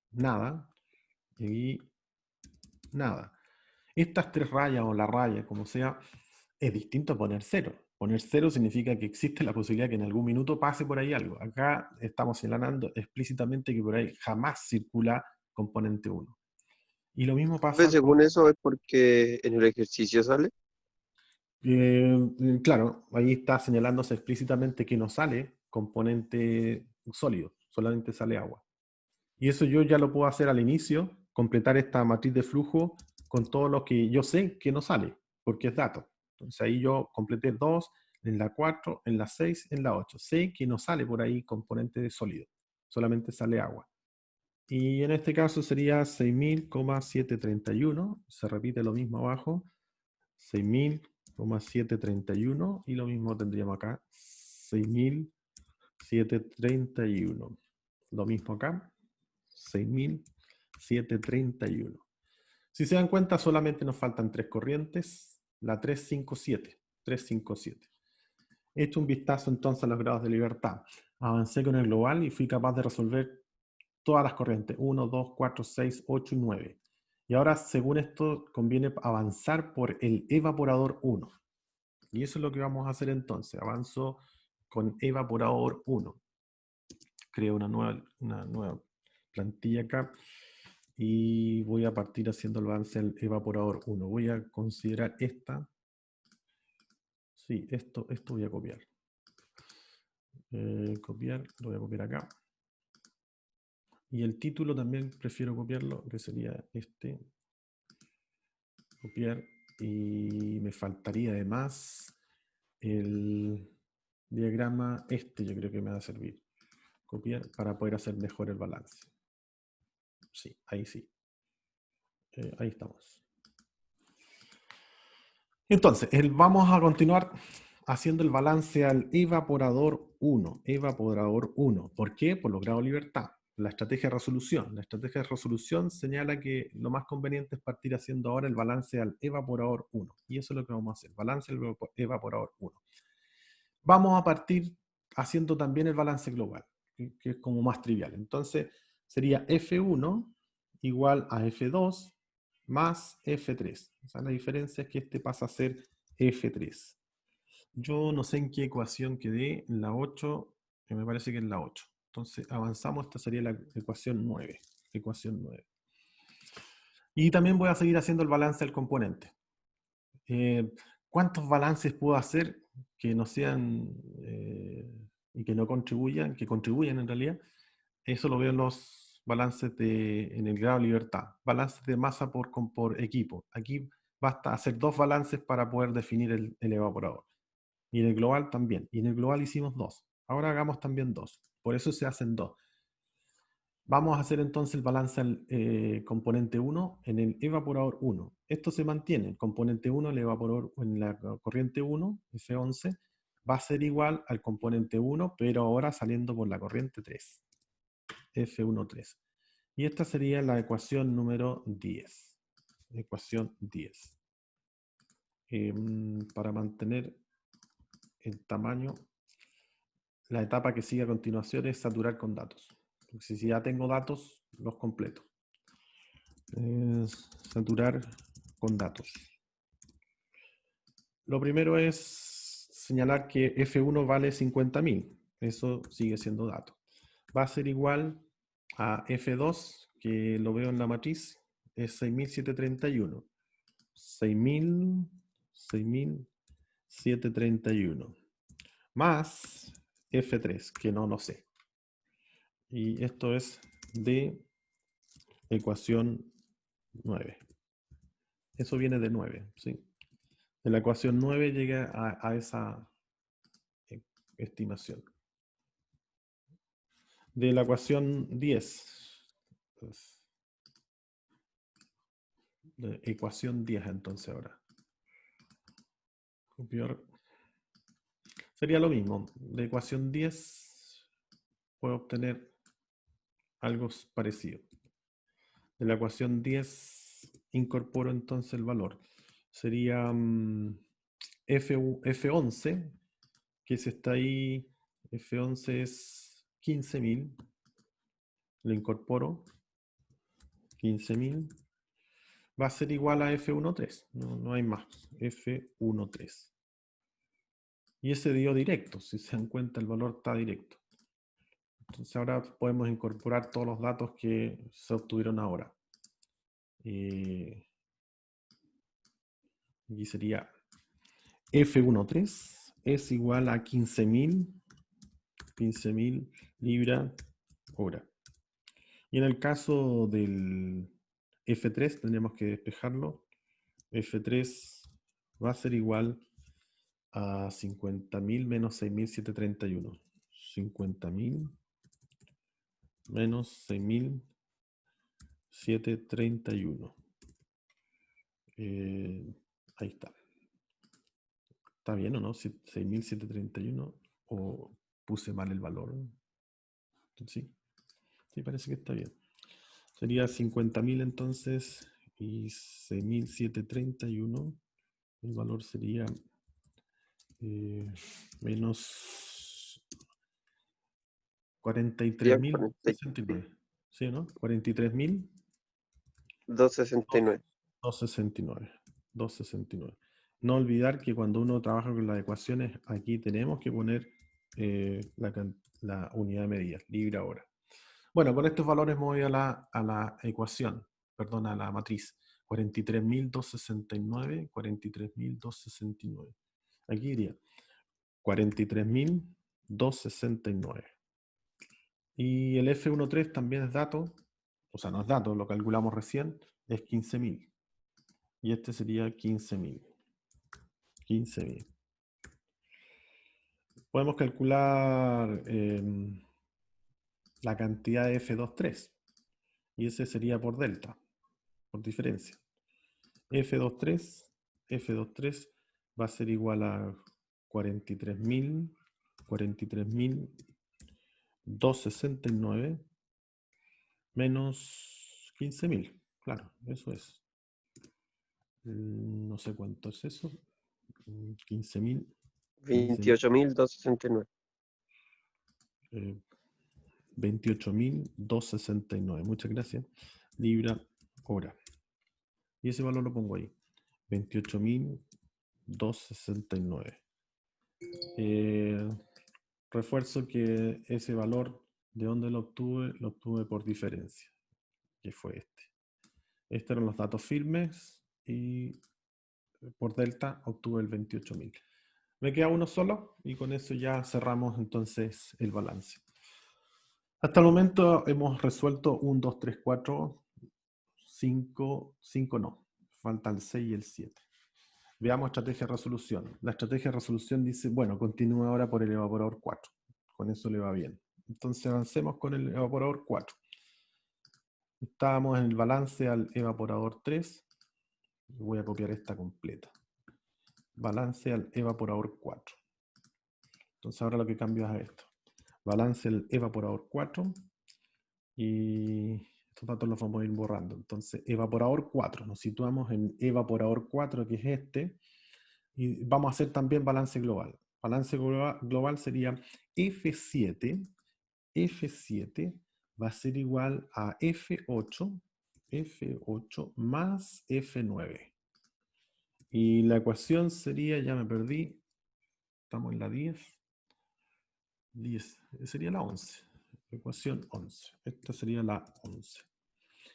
nada. Y nada. Estas tres rayas o la raya, como sea, es distinto a poner cero. Poner cero significa que existe la posibilidad que en algún minuto pase por ahí algo. Acá estamos señalando explícitamente que por ahí jamás circula componente 1. Y lo mismo pasa Según con... eso es porque en el ejercicio sale. claro, ahí está señalándose explícitamente que no sale componente sólido, solamente sale agua. Y eso yo ya lo puedo hacer al inicio, completar esta matriz de flujo con todo lo que yo sé que no sale, porque es dato. Entonces ahí yo completé 2, en la 4, en la 6, en la 8. Sé que no sale por ahí componente de sólido, solamente sale agua. Y en este caso sería 6.731, se repite lo mismo abajo, 6.731, y lo mismo tendríamos acá, 6.731. Lo mismo acá, 6.731. Si se dan cuenta, solamente nos faltan tres corrientes, la 357. 357. He hecho un vistazo entonces a los grados de libertad. Avancé con el global y fui capaz de resolver todas las corrientes, 1, 2, 4, 6, 8 y 9. Y ahora, según esto, conviene avanzar por el evaporador 1. Y eso es lo que vamos a hacer entonces. Avanzo con evaporador 1. Creo una nueva plantilla acá. Y voy a partir haciendo el avance al evaporador 1. Voy a considerar esta. Sí, esto voy a copiar. Copiar, lo voy a copiar acá. Y el título también prefiero copiarlo, que sería este. Copiar. Y me faltaría además el diagrama este, yo creo que me va a servir. Copiar para poder hacer mejor el balance. Sí, ahí sí. Ahí estamos. Entonces, vamos a continuar haciendo el balance al evaporador 1. Evaporador 1. ¿Por qué? Por los grados de libertad. La estrategia de resolución. La estrategia de resolución señala que lo más conveniente es partir haciendo ahora el balance al evaporador 1. Y eso es lo que vamos a hacer. Balance al evaporador 1. Vamos a partir haciendo también el balance global, que es como más trivial. Entonces, sería F1 igual a F2 más F3. O sea, la diferencia es que este pasa a ser F3. Yo no sé en qué ecuación quedé, en la 8, que me parece que es la 8. Entonces, avanzamos, esta sería la ecuación 9. Ecuación 9. Y también voy a seguir haciendo el balance del componente. ¿Cuántos balances puedo hacer que no sean y que no contribuyan, que contribuyan en realidad? Eso lo veo en los balances en el grado de libertad. Balances de masa por equipo. Aquí basta hacer 2 balances para poder definir el evaporador. Y en el global también. Y en el global hicimos 2. Ahora hagamos también 2. Por eso se hacen 2. Vamos a hacer entonces el balance al componente 1 en el evaporador 1. Esto se mantiene. El componente 1, el evaporador en la corriente 1, F11, va a ser igual al componente 1, pero ahora saliendo por la corriente 3, F13. Y esta sería la ecuación número 10. Ecuación 10. Para mantener el tamaño, la etapa que sigue a continuación es saturar con datos. Si ya tengo datos, los completo. Saturar con datos. Lo primero es señalar que F1 vale 50.000. Eso sigue siendo dato. Va a ser igual a F2, que lo veo en la matriz, es 6.731. 6.731. Más F3, que no lo sé. Y esto es de ecuación 9. Eso viene de 9, ¿sí? De la ecuación 9 llega a esa estimación. De la ecuación 10. Pues, de ecuación 10 entonces ahora. Copiar. Sería lo mismo. De ecuación 10 puedo obtener algo parecido. De la ecuación 10 incorporo entonces el valor. Sería F11, que se está ahí. F11 es 15.000. Lo incorporo. 15.000. Va a ser igual a F13. No hay más. F13. Y ese dio directo. Si se dan cuenta, el valor está directo. Entonces ahora podemos incorporar todos los datos que se obtuvieron ahora. Aquí sería F13 es igual a 15.000 libras hora. Y en el caso del F3 tendríamos que despejarlo. F3 va a ser igual a 50.000 menos 6.731. 50.000 menos 6.731. Ahí está. ¿Está bien o no? 6.731. ¿O puse mal el valor? Sí. Sí, parece que está bien. Sería 50.000 entonces y 6.731. El valor sería menos 43.069. ¿Sí o no? 43.000. 269. 269. No olvidar que cuando uno trabaja con las ecuaciones, aquí tenemos que poner la unidad de medida, libra hora. Bueno, con estos valores me voy a la ecuación, perdón, a la matriz. 43.269, 43.269. Aquí iría 43.269. Y el F13 también es dato, o sea, no es dato, lo calculamos recién, es 15.000. Y este sería 15.000. 15.000. Podemos calcular la cantidad de F23. Y ese sería por delta, por diferencia. F23 va a ser igual a 43.269 menos 15.000. Claro, eso es. No sé cuánto es eso. 15.000. 28.269. 28.269. Muchas gracias. Libra hora. Y ese valor lo pongo ahí. 28.269. Refuerzo que ese valor, ¿de dónde lo obtuve? Lo obtuve por diferencia, que fue este. Estos eran los datos firmes y por delta obtuve el 28.000. Me queda uno solo y con eso ya cerramos entonces el balance. Hasta el momento hemos resuelto 1, 2, 3, 4, 5 no. Falta el 6 y el 7. Veamos estrategia de resolución. La estrategia de resolución dice, bueno, continúa ahora por el evaporador 4. Con eso le va bien. Entonces avancemos con el evaporador 4. Estábamos en el balance al evaporador 3. Voy a copiar esta completa. Balance al evaporador 4. Entonces ahora lo que cambio es esto. Balance al evaporador 4. Y estos datos los vamos a ir borrando. Entonces, evaporador 4. Nos situamos en evaporador 4, que es este. Y vamos a hacer también balance global. Balance global sería F7. F7 va a ser igual a F8 más F9. Y la ecuación sería, ya me perdí, estamos en la 10. Sería la 11. Ecuación 11. Esta sería la 11.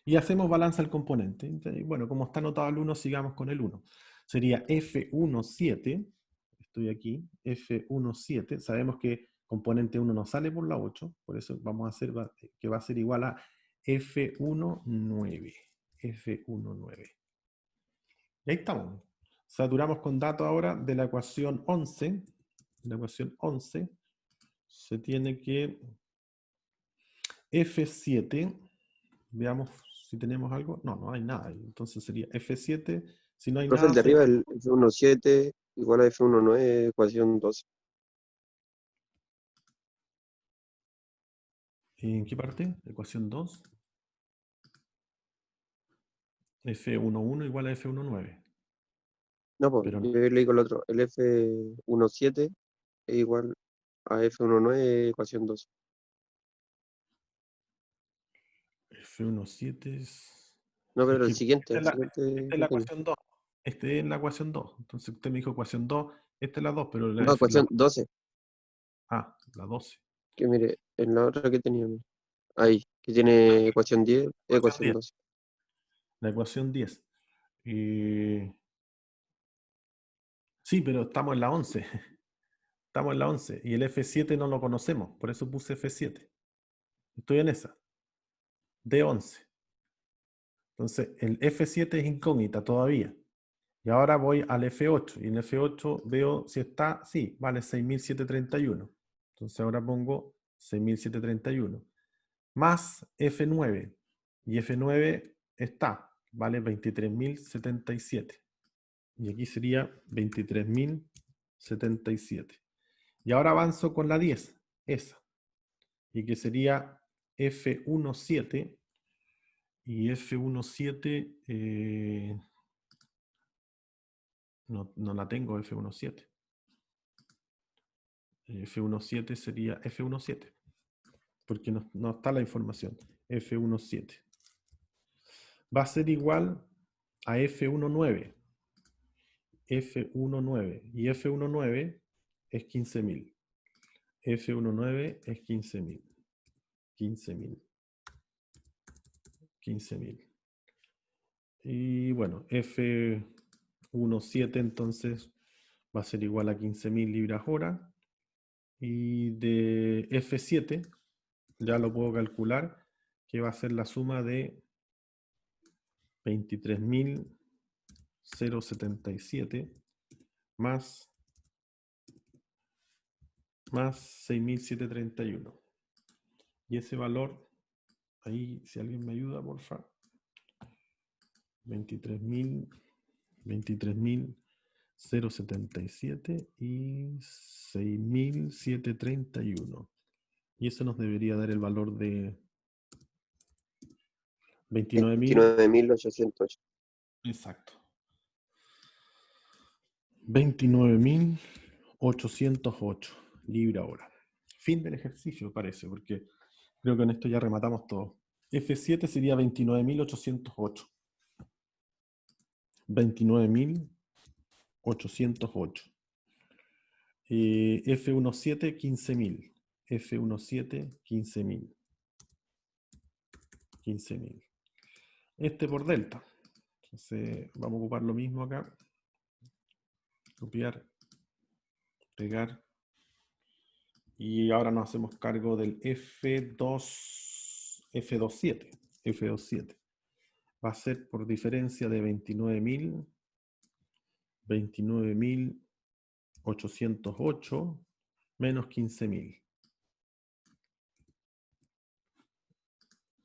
Y hacemos balance al componente. Bueno, como está anotado el 1, sigamos con el 1. Sería F17. Estoy aquí. F17. Sabemos que componente 1 no sale por la 8. Por eso vamos a hacer que va a ser igual a F19. F19. Y ahí estamos. Saturamos con datos ahora de la ecuación 11. La ecuación 11 se tiene que F7. Veamos si tenemos algo. No, no hay nada. Entonces sería F7. Si no hay Profe, el nada, de arriba, el F17 igual a F19, ecuación 12. ¿en qué parte? Ecuación 2. F11 igual a F19. No, pues Pero yo le digo el otro. El F17 es igual a F19, ecuación 12. F17 es... No, Es pero que el siguiente, esta el es la, siguiente esta es la pequeño. ecuación 2. Este es la ecuación 2. Entonces usted me dijo ecuación 2. Esta es la 2, pero la No, F es la... ecuación 12. Ah, la 12. Que mire, en la otra que teníamos. Ahí, que tiene ecuación 10, Ecuación ecuación 10. 12. La ecuación 10. Sí, pero estamos en la 11. Estamos en la 11. Y el F7 no lo conocemos. Por eso puse F7. Estoy en esa. D11. Entonces, el F7 es incógnita todavía. Y ahora voy al F8. Y en el F8 veo si está, sí, vale 6.731. Entonces ahora pongo 6.731. Más F9. Y F9 está, vale 23.077. Y aquí sería 23.077. Y ahora avanzo con la 10, esa. Y que sería F17. Y F17, no la tengo, F17. F17 sería F17. Porque no está la información. F17. Va a ser igual a F19. F19. Y F19 es 15.000. F19 es 15.000. 15.000. 15.000. Y bueno, F17 entonces va a ser igual a 15.000 libras hora. Y de F7 ya lo puedo calcular, que va a ser la suma de 23.077 más 6.731. Y ese valor, ahí si alguien me ayuda, por favor. 23.077 y 6.731. Y eso nos debería dar el valor de 29.000. 29.808. Exacto. 29.808 libra hora. Fin del ejercicio, parece, porque creo que en esto ya rematamos todo. F7 sería 29.808. 29.808. F17, 15.000. F17, 15.000. 15.000. Este por delta. Entonces vamos a ocupar lo mismo acá. Copiar, pegar. Y ahora nos hacemos cargo del F27. F27. Va a ser por diferencia de 29.808 menos 15.000.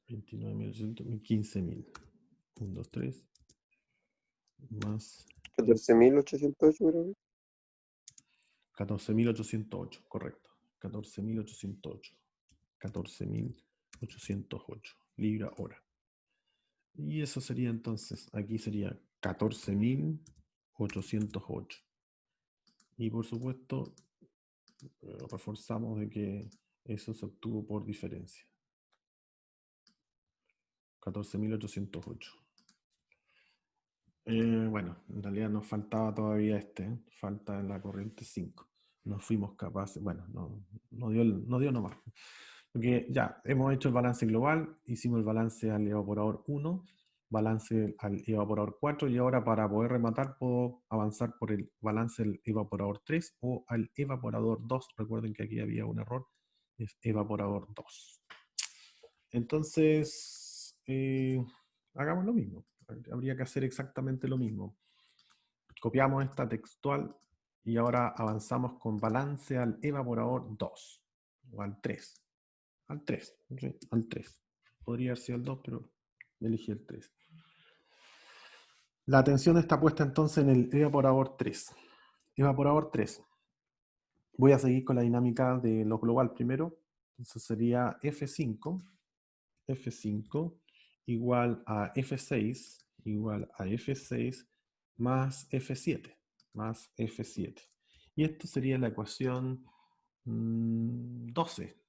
29.800, 15.000. 1, 2, 3. Más 14.808, creo que. 14.808, correcto. 14.808. 14.808 libra hora. Y eso sería entonces, aquí sería 14.808. Y por supuesto, reforzamos de que eso se obtuvo por diferencia. 14.808. Bueno, en realidad nos faltaba todavía falta la corriente 5. No fuimos capaces, bueno, no dio nomás. Porque ya, hemos hecho el balance global, hicimos el balance al evaporador 1, balance al evaporador 4, y ahora para poder rematar puedo avanzar por el balance del evaporador 3 o al evaporador 2. Recuerden que aquí había un error, es evaporador 2. Entonces, hagamos lo mismo. Habría que hacer exactamente lo mismo. Copiamos esta textual y ahora avanzamos con balance al evaporador 2 o al 3. Al 3, ¿sí? Al 3. Podría haber sido el 2, pero elegí el 3. La atención está puesta entonces en el evaporador 3. Evaporador 3. Voy a seguir con la dinámica de lo global primero. Entonces sería F5 igual a F6 más F7 Y esto sería la ecuación 12.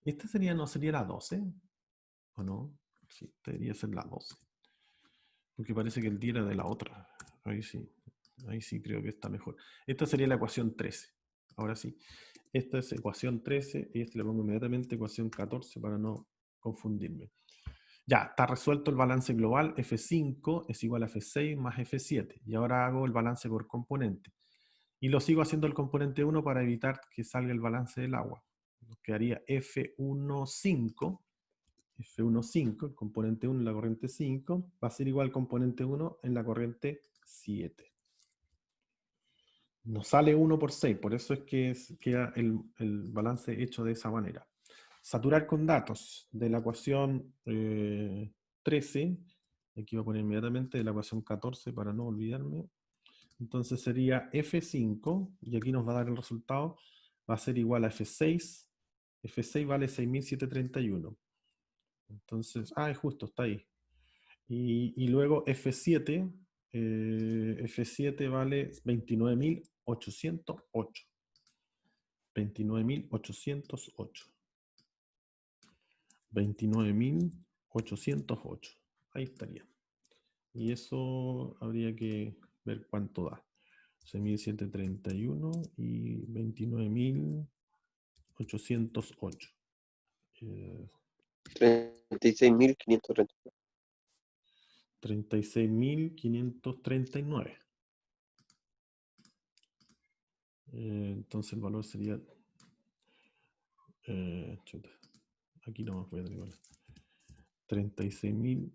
¿Esta no sería la 12? ¿O no? Sí, debería ser la 12. Porque parece que el día era de la otra. Ahí sí creo que está mejor. Esta sería la ecuación 13. Ahora sí. Esta es ecuación 13 y le pongo inmediatamente ecuación 14 para no confundirme. Ya, está resuelto el balance global. F5 es igual a F6 más F7. Y ahora hago el balance por componente. Y lo sigo haciendo el componente 1 para evitar que salga el balance del agua. Nos quedaría F15, el componente 1 en la corriente 5, va a ser igual al componente 1 en la corriente 7. Nos sale 1 por 6, por eso es que queda el balance hecho de esa manera. Saturar con datos de la ecuación 13, aquí voy a poner inmediatamente de la ecuación 14 para no olvidarme. Entonces sería F5, y aquí nos va a dar el resultado, va a ser igual a F6. F6 vale 6.731. Entonces, es justo, está ahí. Y luego F7, F7 vale 29.808. 29.808. 29.808. Ahí estaría. Y eso habría que ver cuánto da. 6.731 y 29.808. 36.530. 36.539. Entonces el valor sería... chuta. aquí no me voy a igual. 36.539.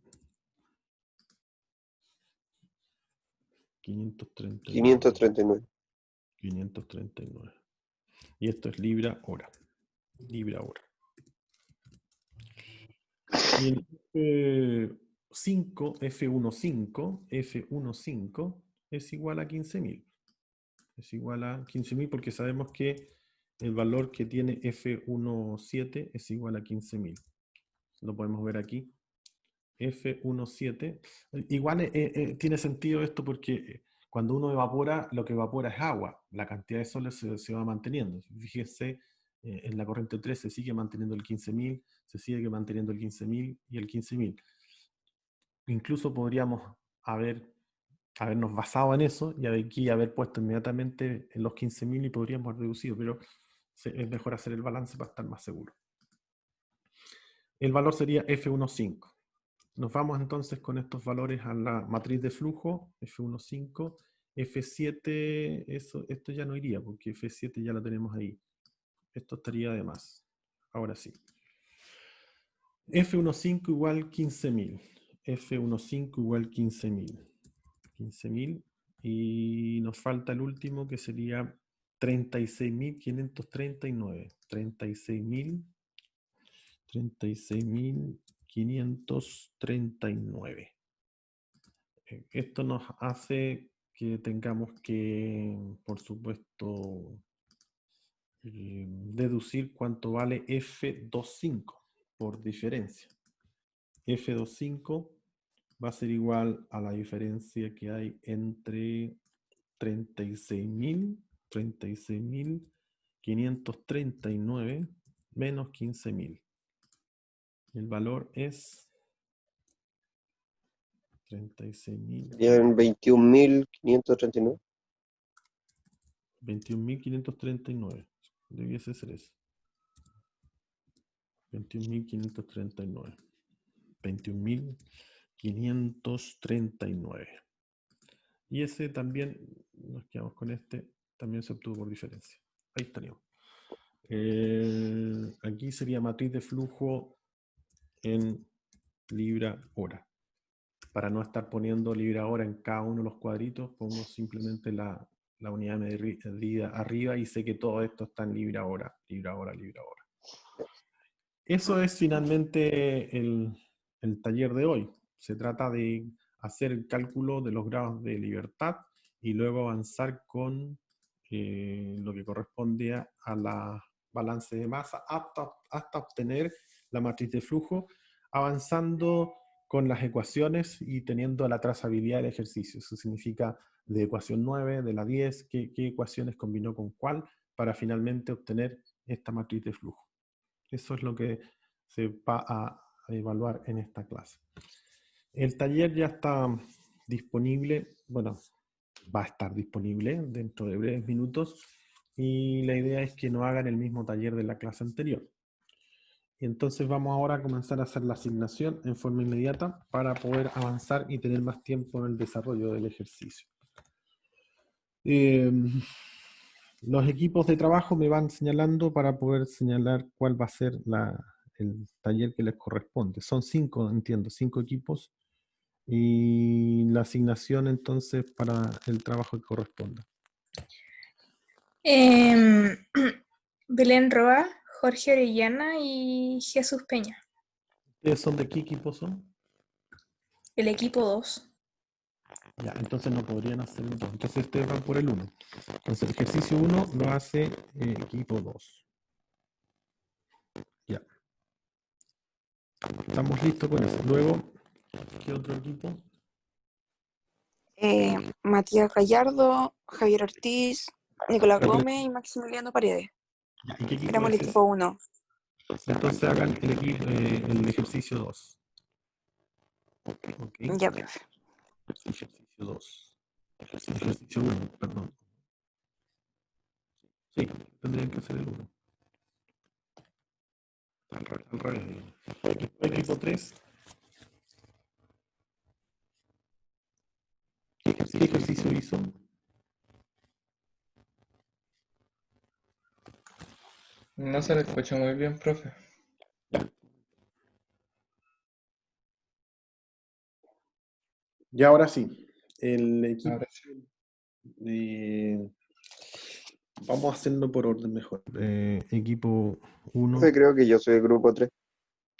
539. 539. Y esto es libra hora. Libra hora. Y el F15 es igual a 15.000. Es igual a 15.000 porque sabemos que el valor que tiene F17 es igual a 15.000. Lo podemos ver aquí. F17. Igual tiene sentido esto porque cuando uno evapora, lo que evapora es agua. La cantidad de sol se va manteniendo. Fíjense, en la corriente 3 se sigue manteniendo el 15.000, se sigue manteniendo el 15.000 y el 15.000. Incluso podríamos habernos basado en eso y aquí haber puesto inmediatamente en los 15.000 y podríamos haber reducido, pero es mejor hacer el balance para estar más seguro. El valor sería F15. Nos vamos entonces con estos valores a la matriz de flujo, F15, F7, esto ya no iría, porque F7 ya lo tenemos ahí. Esto estaría de más. Ahora sí. F15 igual 15.000. F15 igual 15.000. 15.000. Y nos falta el último que sería 36.539. 36.539. Esto nos hace que tengamos que, por supuesto, deducir cuánto vale F25 por diferencia. F25 va a ser igual a la diferencia que hay entre 36.539 menos 15.000. El valor es 36.000. Serían 21.539. 21.539. Debiese ser eso. 21.539. 21.539. Y ese también, nos quedamos con este, también se obtuvo por diferencia. Ahí estaríamos. Aquí sería matriz de flujo en libra hora. Para no estar poniendo libra hora en cada uno de los cuadritos, pongo simplemente la unidad de medida arriba y sé que todo esto está en libra hora, libra hora, libra hora. Eso es finalmente el taller de hoy. Se trata de hacer el cálculo de los grados de libertad y luego avanzar con lo que corresponde a la balance de masa hasta obtener la matriz de flujo, avanzando con las ecuaciones y teniendo la trazabilidad del ejercicio. Eso significa de ecuación 9, de la 10, qué ecuaciones combinó con cuál para finalmente obtener esta matriz de flujo. Eso es lo que se va a evaluar en esta clase. El taller ya está disponible, bueno, va a estar disponible dentro de breves minutos y la idea es que no hagan el mismo taller de la clase anterior. Y entonces vamos ahora a comenzar a hacer la asignación en forma inmediata para poder avanzar y tener más tiempo en el desarrollo del ejercicio. Los equipos de trabajo me van señalando para poder señalar cuál va a ser el taller que les corresponde. Son 5, entiendo, 5 equipos y la asignación entonces para el trabajo que corresponda. Belén Roa, Jorge Orellana y Jesús Peña. ¿Ustedes son de qué equipo son? El equipo 2. Ya, entonces no podrían hacer el 2. Entonces ustedes van por el 1. Entonces el ejercicio 1 lo hace equipo 2. Ya. Estamos listos con eso. Luego, ¿qué otro equipo? Matías Gallardo, Javier Ortiz, Nicolás Gómez y Maximiliano Paredes. Ya, ¿y qué equipo Éramos el es ese? equipo 1. Entonces hagan el ejercicio 2. Okay. Ya, profe. Ejercicio 2. Ejercicio 1, perdón. Sí, tendrían que hacer el 1. Al revés. Equipo 3. ¿Qué ejercicio hizo? No se le escucha muy bien, profe. Y ahora sí, el equipo. Ahora sí. Vamos a hacerlo por orden mejor. Equipo 1, Profe, creo que yo soy el grupo 3.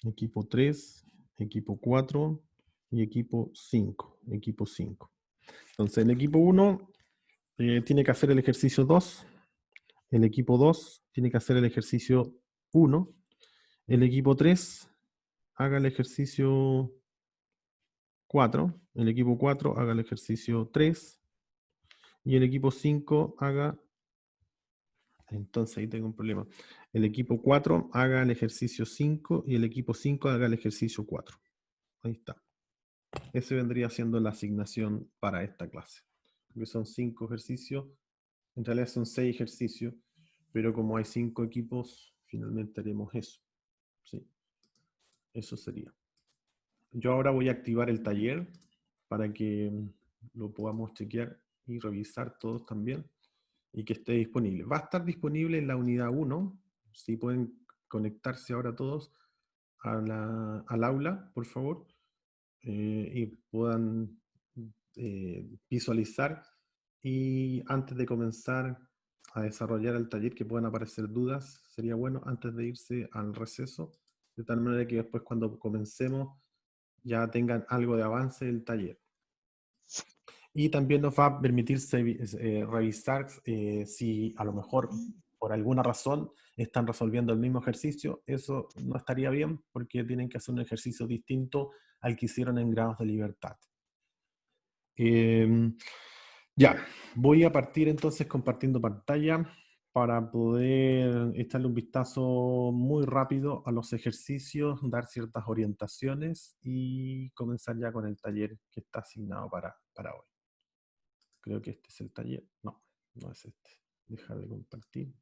equipo 3, equipo 4 y equipo 5. Equipo 5. Entonces, el equipo 1 tiene que hacer el ejercicio 2. El equipo 2 tiene que hacer el ejercicio 1. El equipo 3 haga el ejercicio 4. El equipo 4 haga el ejercicio 3. Y el equipo 5 haga. Entonces ahí tengo un problema. El equipo 4 haga el ejercicio 5 y el equipo 5 haga el ejercicio 4. Ahí está. Ese vendría siendo la asignación para esta clase. Porque son 5 ejercicios. En realidad son 6 ejercicios. Pero como hay 5 equipos, finalmente haremos eso. ¿Sí? Eso sería. Yo ahora voy a activar el taller para que lo podamos chequear y revisar todos también y que esté disponible. Va a estar disponible en la unidad 1. Si pueden conectarse ahora todos al aula, por favor, y puedan visualizar y antes de comenzar a desarrollar el taller que puedan aparecer dudas, sería bueno antes de irse al receso, de tal manera que después cuando comencemos ya tengan algo de avance del taller. Y también nos va a permitir revisar si a lo mejor por alguna razón están resolviendo el mismo ejercicio. Eso no estaría bien porque tienen que hacer un ejercicio distinto al que hicieron en grados de libertad. Ya, voy a partir entonces compartiendo pantalla para poder echarle un vistazo muy rápido a los ejercicios, dar ciertas orientaciones y comenzar ya con el taller que está asignado para hoy. Creo que este es el taller. No, no es este. Dejar de compartir.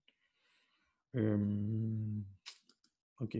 Ok.